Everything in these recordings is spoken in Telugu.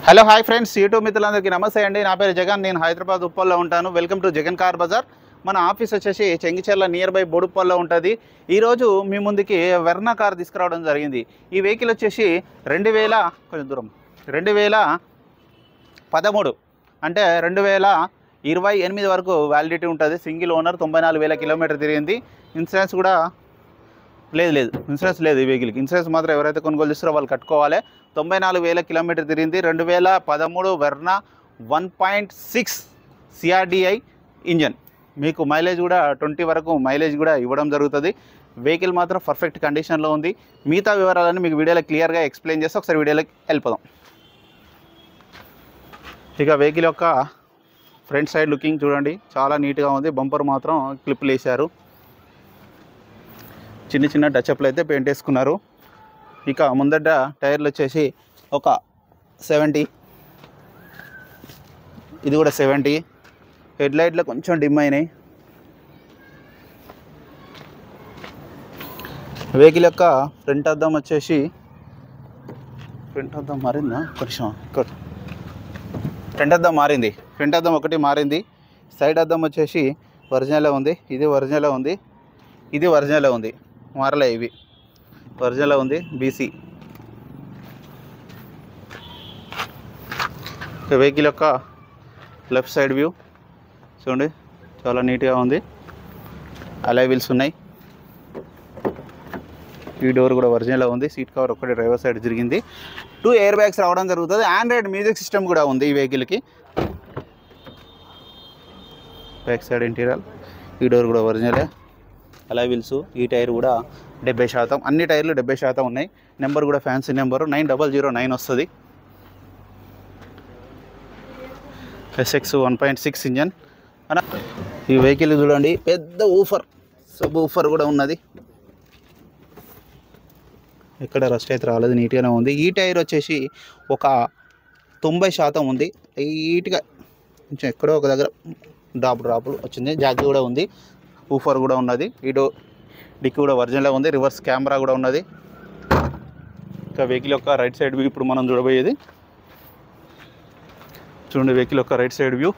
హలో హాయ్ ఫ్రెండ్స్, యూట్యూబ్ మిత్రులందరికీ నమస్తే అండి. నా పేరు జగన్, నేను హైదరాబాద్ ఉప్పల్లో ఉంటాను. Welcome to Jagan car bazaar. మన ఆఫీస్ వచ్చేసి చెంగిచెర్ల నియర్ బై బోడుప్పల్లో ఉంటుంది. ఈరోజు మీ ముందుకి వెర్నా కార్ తీసుకురావడం జరిగింది. ఈ వెహికల్ వచ్చేసి 2013 అంటే 2028 వరకు వ్యాలిడిటీ ఉంటుంది. సింగిల్ ఓనర్, 94,000 కిలోమీటర్ తిరిగింది. ఇన్సూరెన్స్ కూడా ఇన్సూరెన్స్ లేదు ఈ వెహికల్కి. ఇన్సూరెన్స్ మాత్రం ఎవరైతే కొనుగోలు చేస్తారో వాళ్ళు కట్టుకోవాలి. 94,000 కిలోమీటర్ తిరిగింది. 2013 వెర్నా 1.6 CRDI ఇంజన్. మీకు మైలేజ్ కూడా 20 వరకు మైలేజ్ కూడా ఇవ్వడం జరుగుతుంది. వెహికల్ మాత్రం పర్ఫెక్ట్ కండిషన్లో ఉంది. మిగతా వివరాలను మీకు వీడియోలో క్లియర్గా ఎక్స్ప్లెయిన్ చేస్తే ఒకసారి వీడియోలోకి వెళ్ళిపోదాం. ఇక వెహికల్ యొక్క ఫ్రంట్ సైడ్ లుకింగ్ చూడండి, చాలా నీట్గా ఉంది. బంపర్ మాత్రం క్లిప్లు వేశారు. చిన్న చిన్న టచ్అప్లు అయితే పెయింట్ వేసుకున్నారు. ఇక ముందట టైర్లు వచ్చేసి ఒక 70, ఇది కూడా 70. హెడ్ లైట్లు కొంచెం డిమ్ అయినాయి. వెహికల్ యొక్క ఫ్రంట్ అద్దం వచ్చేసి ఫ్రంట్ అద్దం మారిందా కొంచెం, ఫ్రంట్ అద్దం మారింది. ఫ్రంట్ అద్దం ఒకటి మారింది. సైడ్ అద్దం వచ్చేసి ఒరిజినలే ఉంది. ఇది ఒరిజినలే ఉంది, ఇది ఒరిజినలే ఉంది, మారలే. ఇవి ఒరిజినల్ ఉంది. బీసీ వెహికల్ యొక్క లెఫ్ట్ సైడ్ వ్యూ చూడండి, చాలా నీట్గా ఉంది. అలాయ్ వీల్స్ ఉన్నాయి. ఈ డోర్ కూడా ఒరిజినల్ ఉంది. సీట్ కవర్ ఒకటి డ్రైవర్ సైడ్ జరిగింది. 2 ఎయిర్ బ్యాగ్స్ రావడం జరుగుతుంది. ఆండ్రాయిడ్ మ్యూజిక్ సిస్టమ్ కూడా ఉంది ఈ వెహికల్కి. బ్యాక్ సైడ్ ఇంటీరియర్, ఈ డోర్ కూడా ఒరిజినలే. అలా వీల్స్, ఈ టైర్ కూడా 70%. అన్ని టైర్లు 70% ఉన్నాయి. నెంబర్ కూడా ఫ్యాన్సీ నెంబరు 9009 వస్తుంది. SX 1.6 engine. ఈ వెహికల్ చూడండి, పెద్ద ఊఫర్, సబ్ ఊఫర్ కూడా ఉన్నది. ఎక్కడ రస్ట్ అయితే రాలేదు, నీట్గానే ఉంది. ఈ టైర్ వచ్చేసి ఒక 90% ఉంది. నీట్గా కొంచెం ఎక్కడో ఒక దగ్గర డ్రాపులు వచ్చింది. జాకీ కూడా ఉంది, ఊఫర్ కూడా ఉన్నది. ఈ డిక్కి కూడా ఒరిజినల్ ఉంది. రివర్స్ కెమెరా కూడా ఉన్నది. ఇంకా వెహికల్ యొక్క రైట్ సైడ్ వ్యూ ఇప్పుడు మనం చూడబోయేది. చూడండి వెహికల్ యొక్క రైట్ సైడ్ వ్యూ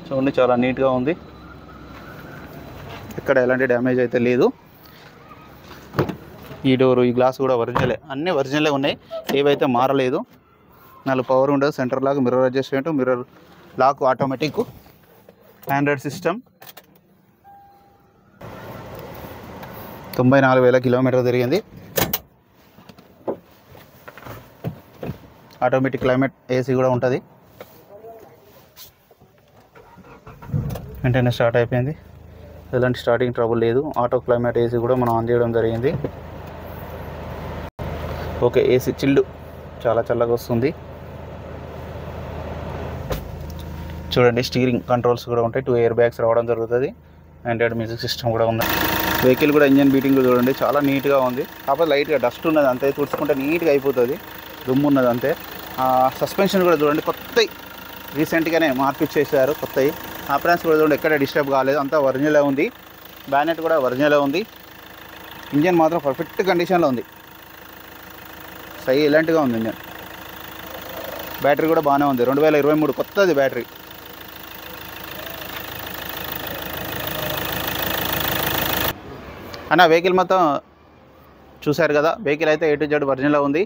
చూడండి, చాలా నీట్గా ఉంది. ఎక్కడ ఎలాంటి డ్యామేజ్ అయితే లేదు. ఈ డోరు, ఈ గ్లాస్ కూడా ఒరిజినలే. అన్నీ ఒరిజినలే ఉన్నాయి, ఏవైతే మారలేదు. 4 పవర్ ఉండదు. Centre lock, mirror adjustment, mirror lock automatic, android system. 94,000 kilometre తిరిగింది. ఆటోమేటిక్ క్లైమేట్ ఏసీ కూడా ఉంటుంది. వెంటనే స్టార్ట్ అయిపోయింది. ఎలాంటి స్టార్టింగ్ ట్రబుల్ లేదు. ఆటో క్లైమేట్ ఏసీ కూడా మనం ఆన్ చేయడం జరిగింది. ఓకే, ఏసీ చిల్డ్, చాలా చల్లగా వస్తుంది. చూడండి స్టీరింగ్ కంట్రోల్స్ కూడా ఉంటాయి. 2 ఎయిర్ బ్యాగ్స్ రావడం జరుగుతుంది. ఆండ్రాయిడ్ మ్యూజిక్ సిస్టమ్ కూడా ఉంది. వెహికల్ కూడా ఇంజన్ బీటింగ్ చూడండి, చాలా నీట్గా ఉంది. కాకపోతే లైట్గా డస్ట్ ఉన్నది అంతే, తుడుచుకుంటే నీట్గా అయిపోతుంది. దుమ్ము ఉన్నది అంతే. సస్పెన్షన్ కూడా చూడండి, కొత్తవి రీసెంట్గానే మార్పిచ్చేసారు, కొత్తవి. అప్రాన్స్ కూడా చూడండి, ఎక్కడ డిస్టర్బ్ కాలేదు, అంతా ఒరిజినలే ఉంది. బ్యానెట్ కూడా ఒరిజినలే ఉంది. ఇంజన్ మాత్రం పర్ఫెక్ట్ కండిషన్లో ఉంది. ఎలాంటిగా ఉంది ఇంజన్. బ్యాటరీ కూడా బాగానే ఉంది. 2023 కొత్తది బ్యాటరీ. అన్న వెహికల్ మొత్తం చూశారు కదా. వెహికల్ అయితే A to Z ఒరిజినల్లో ఉంది.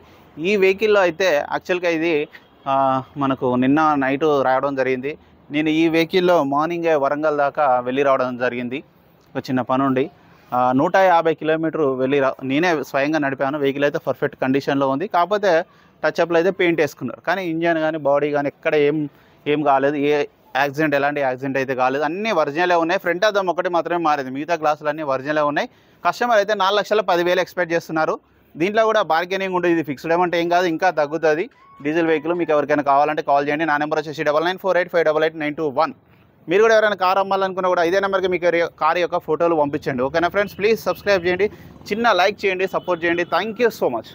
ఈ వెహికల్లో అయితే యాక్చువల్గా ఇది మనకు నిన్న నైట్ రావడం జరిగింది. నేను ఈ వెహికల్లో మార్నింగే వరంగల్ దాకా వెళ్ళి రావడం జరిగింది. ఒక చిన్న పని ఉండి 150 కిలోమీటర్ వెళ్ళి నేనే స్వయంగా నడిపాను. వెహికల్ అయితే పర్ఫెక్ట్ కండిషన్లో ఉంది. కాకపోతే టచ్అప్లు అయితే పెయింట్ వేసుకున్నారు. కానీ ఇంజన్ కానీ బాడీ కానీ ఎక్కడ ఏం కాలేదు. ఎలాంటి యాక్సిడెంట్ అయితే కాలేదు. అన్నీ ఒరిజినలే ఉన్నాయి. ఫ్రంట్ అద్దం ఒకటి మాత్రమే మారింది. మిగతా గ్లాసులు అన్నీ ఒరిజినలే ఉన్నాయి. కస్టమర్ అయితే 4,10,000 ఎక్స్పెక్ట్ చేస్తున్నారు. దీంట్లో కూడా బార్గెనింగ్ ఉంటుంది. ఇది ఫిక్స్డ్ అమౌంట్ ఏం కాదు, ఇంకా తగ్గుతుంది. డీజిల్ వెహికల్ మీకు ఎవరికైనా కావాలంటే కాల్ చేయండి. నా నెంబర్ వచ్చేసి 9948588921. మీరు కూడా ఎవరైనా కార్ అమ్మాలనుకున్నా కూడా ఇదే నెంబర్కి మీకు కార్ యొక్క ఫోటోలు పంపించండి. ఓకేనా ఫ్రెండ్స్, ప్లీజ్ సబ్స్క్రైబ్ చేయండి, చిన్న లైక్ చేయండి, సపోర్ట్ చేయండి. Thank you so much.